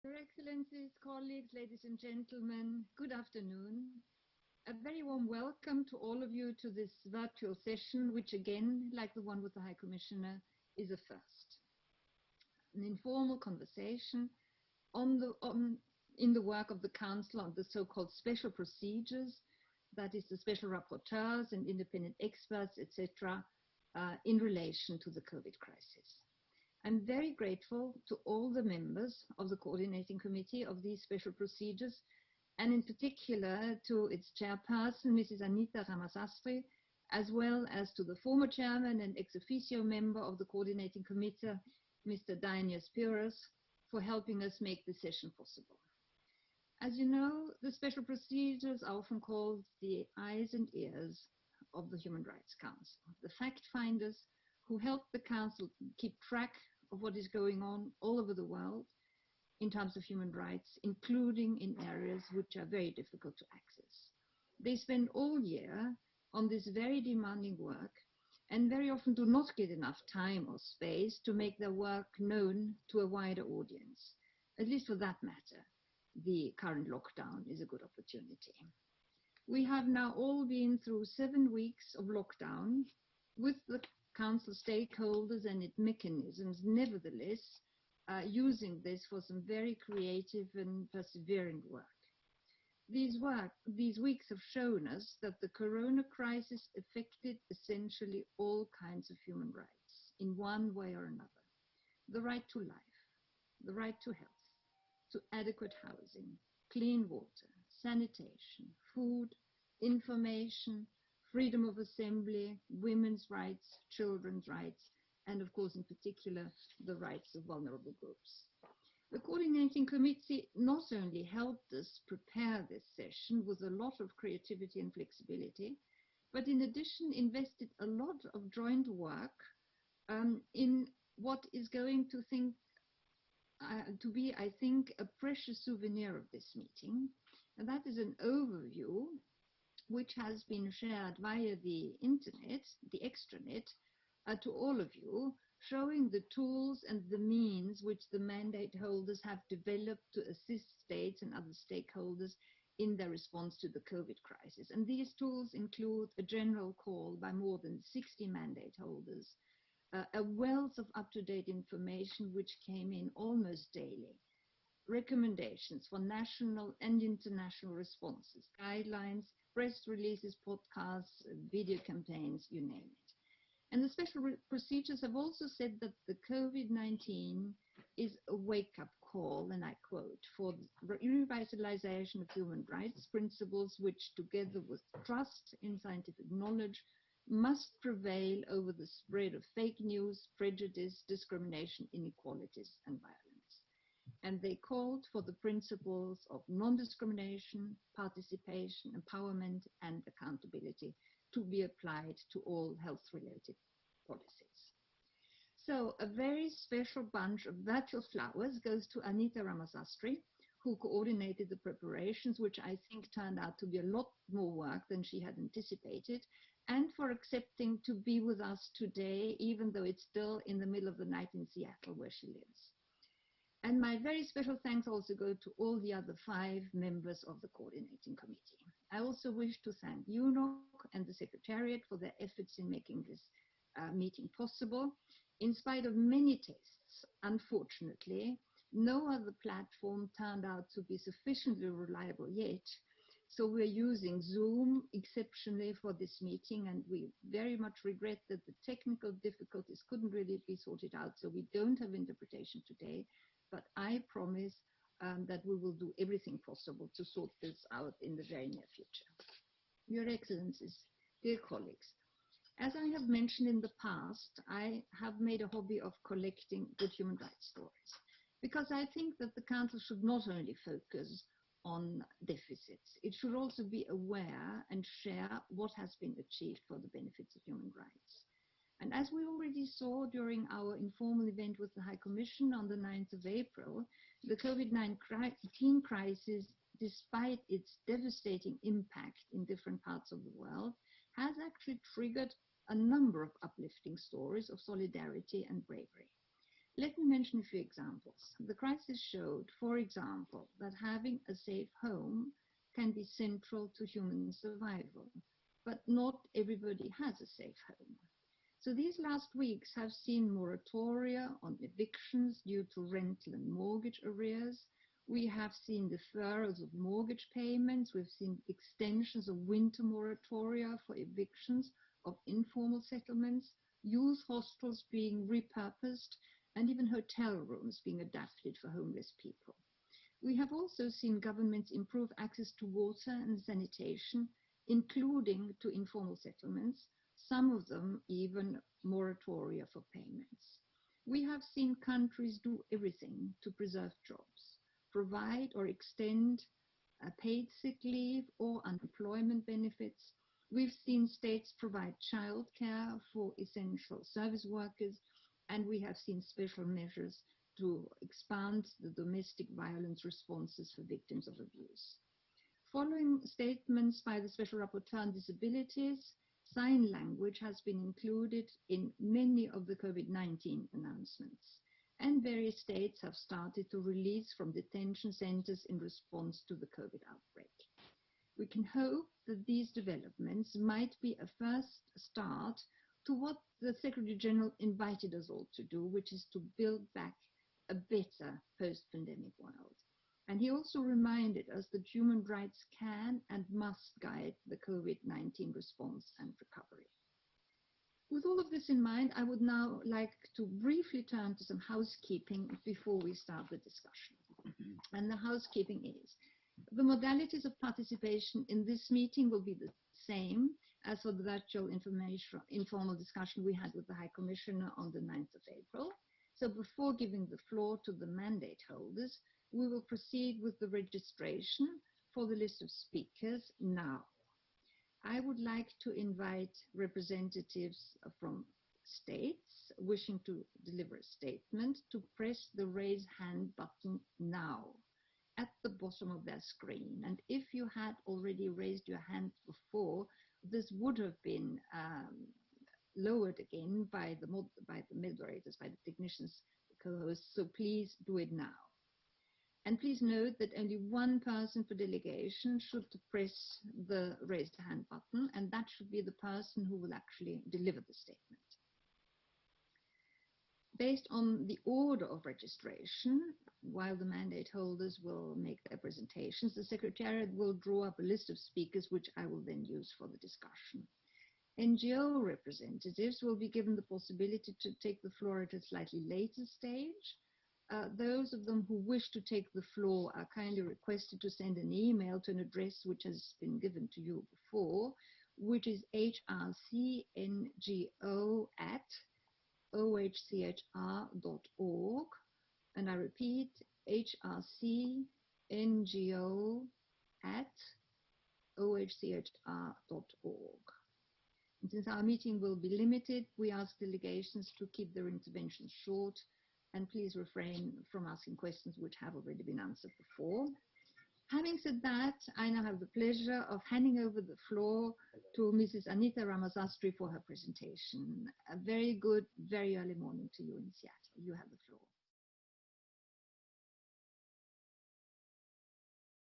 Your Excellencies, colleagues, ladies and gentlemen, good afternoon. A very warm welcome to all of you to this virtual session, which again, like the one with the High Commissioner, is a first. An informal conversation in the work of the Council on the so-called special procedures, that is the special rapporteurs and independent experts, etc., in relation to the COVID crisis. I'm very grateful to all the members of the Coordinating Committee of these special procedures, and in particular to its chairperson, Mrs. Anita Ramasastry, as well as to the former chairman and ex officio member of the Coordinating Committee, Mr. Dainius Puras, for helping us make this session possible. As you know, the special procedures are often called the eyes and ears of the Human Rights Council, the fact finders who help the Council keep track of what is going on all over the world in terms of human rights, including in areas which are very difficult to access. They spend all year on this very demanding work and very often do not get enough time or space to make their work known to a wider audience. At least for that matter, the current lockdown is a good opportunity. We have now all been through 7 weeks of lockdown with the Council stakeholders and its mechanisms, nevertheless, using this for some very creative and persevering work. These weeks have shown us that the corona crisis affected essentially all kinds of human rights in one way or another. The right to life, the right to health, to adequate housing, clean water, sanitation, food, information, freedom of assembly, women's rights, children's rights, and of course in particular the rights of vulnerable groups. The Coordinating Committee not only helped us prepare this session with a lot of creativity and flexibility, but in addition invested a lot of joint work in what is going to be, I think, a precious souvenir of this meeting, and that is an overview which has been shared via the internet, the extranet, to all of you, showing the tools and the means which the mandate holders have developed to assist states and other stakeholders in their response to the COVID crisis. And these tools include a general call by more than 60 mandate holders, a wealth of up-to-date information which came in almost daily, recommendations for national and international responses, guidelines, press releases, podcasts, video campaigns, you name it. And the special procedures have also said that the COVID-19 is a wake-up call, and I quote, for the revitalization of human rights principles which, together with trust in scientific knowledge, must prevail over the spread of fake news, prejudice, discrimination, inequalities, and violence. And they called for the principles of non-discrimination, participation, empowerment, and accountability to be applied to all health-related policies. So a very special bunch of virtual flowers goes to Anita Ramasastry, who coordinated the preparations, which I think turned out to be a lot more work than she had anticipated, and for accepting to be with us today, even though it's still in the middle of the night in Seattle, where she lives. And my very special thanks also go to all the other 5 members of the Coordinating Committee. I also wish to thank UNOC and the Secretariat for their efforts in making this meeting possible. In spite of many tests, unfortunately, no other platform turned out to be sufficiently reliable yet. So we're using Zoom exceptionally for this meeting, and we very much regret that the technical difficulties couldn't really be sorted out, so we don't have interpretation today. But I promise that we will do everything possible to sort this out in the very near future. Your Excellencies, dear colleagues, as I have mentioned in the past, I have made a hobby of collecting good human rights stories, because I think that the Council should not only focus on deficits, it should also be aware and share what has been achieved for the benefits of human rights. And as we already saw during our informal event with the High Commission on the 9th of April, the COVID-19 crisis, despite its devastating impact in different parts of the world, has actually triggered a number of uplifting stories of solidarity and bravery. Let me mention a few examples. The crisis showed, for example, that having a safe home can be central to human survival, but not everybody has a safe home. So these last weeks have seen moratoria on evictions due to rental and mortgage arrears. We have seen deferrals of mortgage payments. We've seen extensions of winter moratoria for evictions of informal settlements, youth hostels being repurposed, and even hotel rooms being adapted for homeless people. We have also seen governments improve access to water and sanitation, including to informal settlements, some of them even moratoria for payments. We have seen countries do everything to preserve jobs, provide or extend paid sick leave or unemployment benefits. We've seen states provide childcare for essential service workers, and we have seen special measures to expand the domestic violence responses for victims of abuse. Following statements by the Special Rapporteur on Disabilities, sign language has been included in many of the COVID-19 announcements, and various states have started to release from detention centers in response to the COVID outbreak. We can hope that these developments might be a first start to what the Secretary General invited us all to do, which is to build back a better post-pandemic world. And he also reminded us that human rights can and must guide the COVID-19 response and recovery. With all of this in mind, I would now like to briefly turn to some housekeeping before we start the discussion. And the housekeeping is, the modalities of participation in this meeting will be the same as for the virtual informal discussion we had with the High Commissioner on the 9th of April. So before giving the floor to the mandate holders, we will proceed with the registration for the list of speakers now. I would like to invite representatives from states wishing to deliver a statement to press the raise hand button now at the bottom of their screen. And if you had already raised your hand before, this would have been lowered again by the moderators, by the technicians, the co-hosts, so please do it now. And please note that only one person per delegation should press the raised hand button, and that should be the person who will actually deliver the statement. Based on the order of registration, while the mandate holders will make their presentations, the Secretariat will draw up a list of speakers, which I will then use for the discussion. NGO representatives will be given the possibility to take the floor at a slightly later stage. Those of them who wish to take the floor are kindly requested to send an email to an address which has been given to you before, which is hrcngo@ohchr.org. And I repeat, hrcngo@ohchr.org. And since our meeting will be limited, we ask delegations to keep their interventions short, and please refrain from asking questions which have already been answered before. Having said that, I now have the pleasure of handing over the floor to Mrs. Anita Ramasastry for her presentation. A very good, very early morning to you in Seattle. You have the floor.